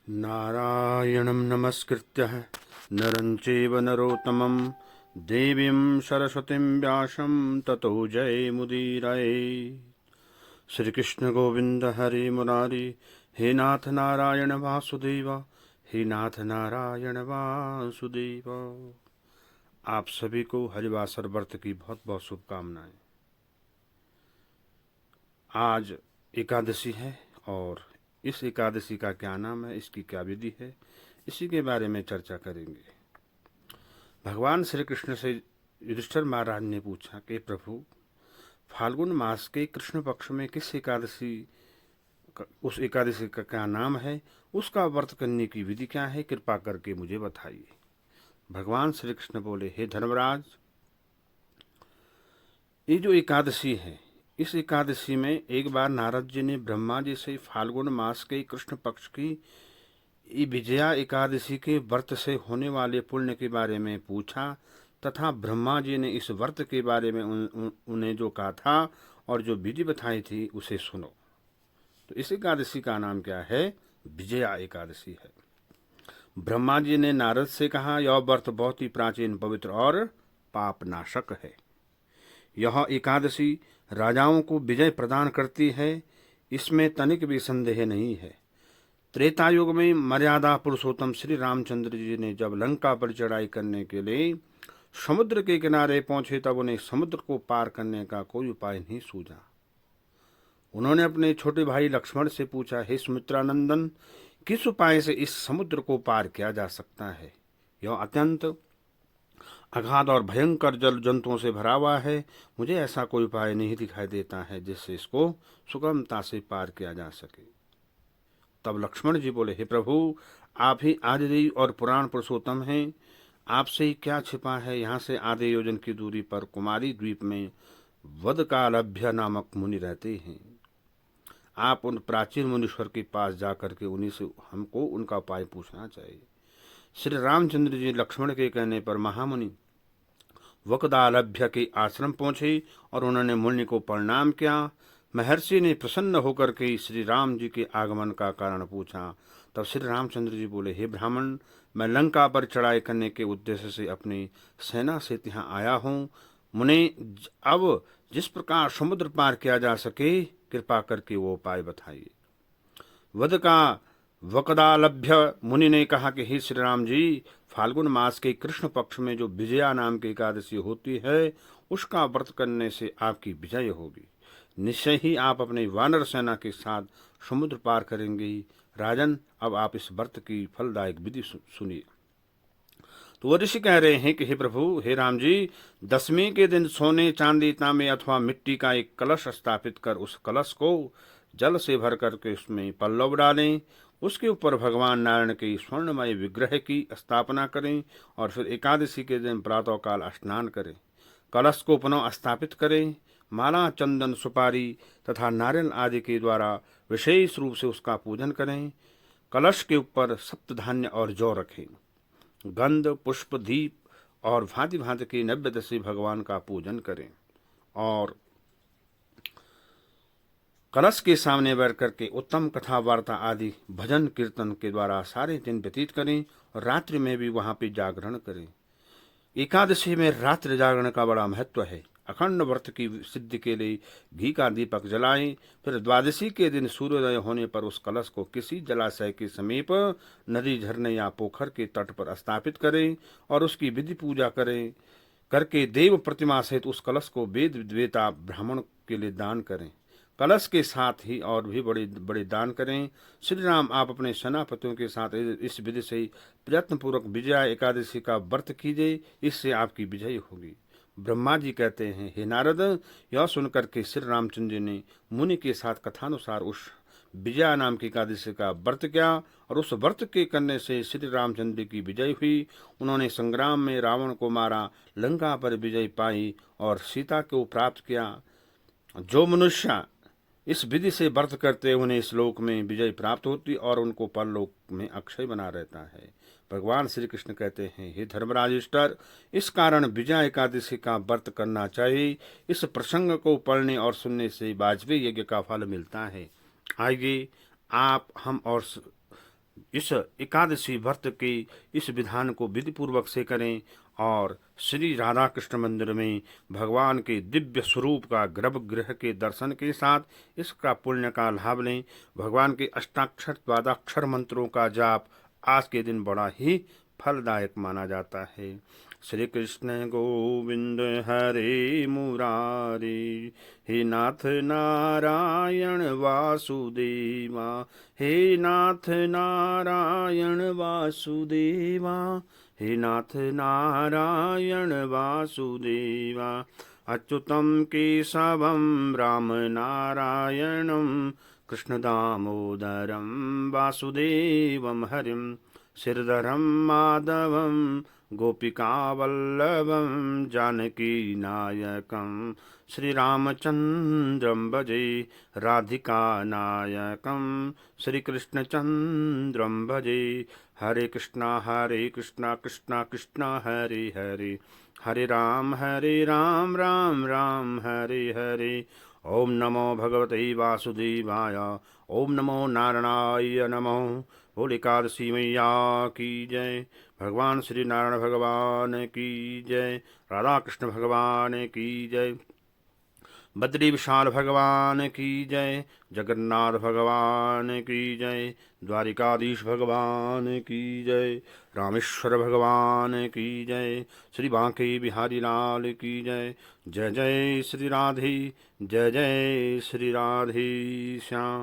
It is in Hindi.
नारायणं नमस्कृत्य नरं चैव नरोत्तमं देवीं सरस्वतीं व्यासं ततो जयमुदीरये। श्री कृष्ण गोविंद हरे मुरारी, हे नाथ नारायण वासुदेव, हे नाथ नारायण वासुदेव। आप सभी को हरिवासर व्रत की बहुत बहुत शुभकामनाएं। आज एकादशी है और इस एकादशी का क्या नाम है, इसकी क्या विधि है, इसी के बारे में चर्चा करेंगे। भगवान श्री कृष्ण से युधिष्ठिर महाराज ने पूछा कि प्रभु, फाल्गुन मास के कृष्ण पक्ष में किस एकादशी, उस एकादशी का क्या नाम है, उसका व्रत करने की विधि क्या है, कृपा करके मुझे बताइए। भगवान श्री कृष्ण बोले, हे धर्मराज, ये जो एकादशी है, इस एकादशी में एक बार नारद जी ने ब्रह्मा जी से फाल्गुन मास के कृष्ण पक्ष की ये विजया एकादशी के व्रत से होने वाले पुण्य के बारे में पूछा तथा ब्रह्मा जी ने इस व्रत के बारे में उन्हें जो कहा था और जो विधि बताई थी उसे सुनो। तो इस एकादशी का नाम क्या है? विजया एकादशी है। ब्रह्मा जी ने नारद से कहा, यह व्रत बहुत ही प्राचीन, पवित्र और पापनाशक है। यह एकादशी राजाओं को विजय प्रदान करती है, इसमें तनिक भी संदेह नहीं है। त्रेता युग में मर्यादा पुरुषोत्तम श्री रामचंद्र जी ने जब लंका पर चढ़ाई करने के लिए समुद्र के किनारे पहुंचे, तब उन्हें समुद्र को पार करने का कोई उपाय नहीं सूझा। उन्होंने अपने छोटे भाई लक्ष्मण से पूछा, हे सुमित्रानंदन, किस उपाय से इस समुद्र को पार किया जा सकता है? यह अत्यंत अगाध और भयंकर जल जंतुओं से भरा हुआ है। मुझे ऐसा कोई उपाय नहीं दिखाई देता है जिससे इसको सुगमता से पार किया जा सके। तब लक्ष्मण जी बोले, हे प्रभु, आप ही आदिदेव और पुराण पुरुषोत्तम हैं, आपसे ही क्या छिपा है। यहाँ से आधे योजन की दूरी पर कुमारी द्वीप में वदकालभ्य नामक मुनि रहते हैं। आप उन प्राचीन मुनीश्वर के पास जाकर के उन्हीं से हमको उनका उपाय पूछना चाहिए। श्री रामचंद्र जी लक्ष्मण के कहने पर महामुनि वकदालभ्य के आश्रम पहुंचे और उन्होंने मुनि को प्रणाम किया। महर्षि ने प्रसन्न होकर के श्री राम जी के आगमन का कारण पूछा। तब श्री रामचंद्र जी बोले, हे ब्राह्मण, मैं लंका पर चढ़ाई करने के उद्देश्य से अपनी सेना से यहाँ आया हूँ। मुने, अब जिस प्रकार समुद्र पार किया जा सके, कृपा करके वो उपाय बताइए। वध का वकदालभ्य मुनि ने कहा कि हे श्री राम जी, फाल्गुन मास के कृष्ण पक्ष में जो विजया नाम की एकादशी होती है, उसका व्रत करने से आपकी विजय होगी। निश्चय ही आप अपने वानर सेना के साथ समुद्र पार करेंगे। राजन, अब आप इस व्रत की फलदायक विधि सुनिए। तो वो ऋषि कह रहे हैं कि हे प्रभु, हे राम जी, दसवीं के दिन सोने, चांदी, तांबे अथवा मिट्टी का एक कलश स्थापित कर उस कलश को जल से भर करके उसमें पल्लव डालें। उसके ऊपर भगवान नारायण के स्वर्णमय विग्रह की स्थापना करें और फिर एकादशी के दिन प्रातःकाल स्नान करें। कलश को पुनः स्थापित करें। माला, चंदन, सुपारी तथा नारियल आदि के द्वारा विशेष रूप से उसका पूजन करें। कलश के ऊपर सप्तधान्य और जौ रखें। गंध, पुष्प, दीप और भांति भांति के नैवेद्य से भगवान का पूजन करें और कलश के सामने बैठ करके उत्तम कथा वार्ता आदि भजन कीर्तन के द्वारा सारे दिन व्यतीत करें और रात्रि में भी वहां पे जागरण करें। एकादशी में रात्रि जागरण का बड़ा महत्व है। अखंड व्रत की सिद्धि के लिए घी का दीपक जलाएं। फिर द्वादशी के दिन सूर्योदय होने पर उस कलश को किसी जलाशय के समीप, नदी, झरने या पोखर के तट पर स्थापित करें और उसकी विधि पूजा करें करके देव प्रतिमा सहित उस कलश को वेद विद्वेता ब्राह्मण के लिए दान करें। कलश के साथ ही और भी बड़े बड़े दान करें। श्री राम, आप अपने सेनापतियों के साथ इस विधि से प्रयत्न पूर्वक विजया एकादशी का व्रत कीजिए, इससे आपकी विजय होगी। ब्रह्मा जी कहते हैं, हे नारद, यह सुनकर के श्री रामचंद्र जी ने मुनि के साथ कथानुसार उस विजया नाम की एकादशी का व्रत किया और उस व्रत के करने से श्री रामचंद्र की विजय हुई। उन्होंने संग्राम में रावण को मारा, लंका पर विजय पाई और सीता को प्राप्त किया। जो मनुष्य इस विधि से व्रत करते उन्हें इस लोक में विजय प्राप्त होती और उनको परलोक में अक्षय बना रहता है। भगवान श्री कृष्ण कहते हैं, हे धर्मराजिष्टर, इस कारण विजया एकादशी का व्रत करना चाहिए। इस प्रसंग को पढ़ने और सुनने से वाजपेयी यज्ञ का फल मिलता है। आइए आप, हम और इस एकादशी व्रत के इस विधान को विधि पूर्वक से करें और श्री राधा कृष्ण मंदिर में भगवान के दिव्य स्वरूप का गर्भगृह के दर्शन के साथ इसका पुण्य का लाभ लें। भगवान के अष्टाक्षर द्वादक्षर मंत्रों का जाप आज के दिन बड़ा ही फलदायक माना जाता है। श्री कृष्ण गोविंद हरे मुरारी, हे नाथ नारायण वासुदेवा, हे नाथ नारायण वासुदेवा, हे नाथ नारायण वासुदेवा। अच्युतं केशवं राम नारायणं, कृष्ण दामोदरं वासुदेवं हरिं, श्रीधरं माधवं गोपिकावल्लभं, जानकी नायकं श्रीरामचन्द्रं भजे, राधिका नायकं श्रीकृष्णचन्द्रं भजे। हरे कृष्णा कृष्णा कृष्णा हरे हरे, हरे राम राम राम हरे हरे। ओम नमो भगवते वासुदेवाय, ओम नमो नारायणाय नमः। बोल एकादशी मैया की जय, भगवान श्री नारायण भगवान की जय, राधा कृष्ण भगवान की जय, बद्री विशाल भगवान की जय, जगन्नाथ भगवान की जय, द्वारिकाधीश भगवान की जय, रामेश्वर भगवान की जय, श्री बांके बिहारी लाल की जय। जय जय श्री राधे, जय जय श्री राधे श्याम।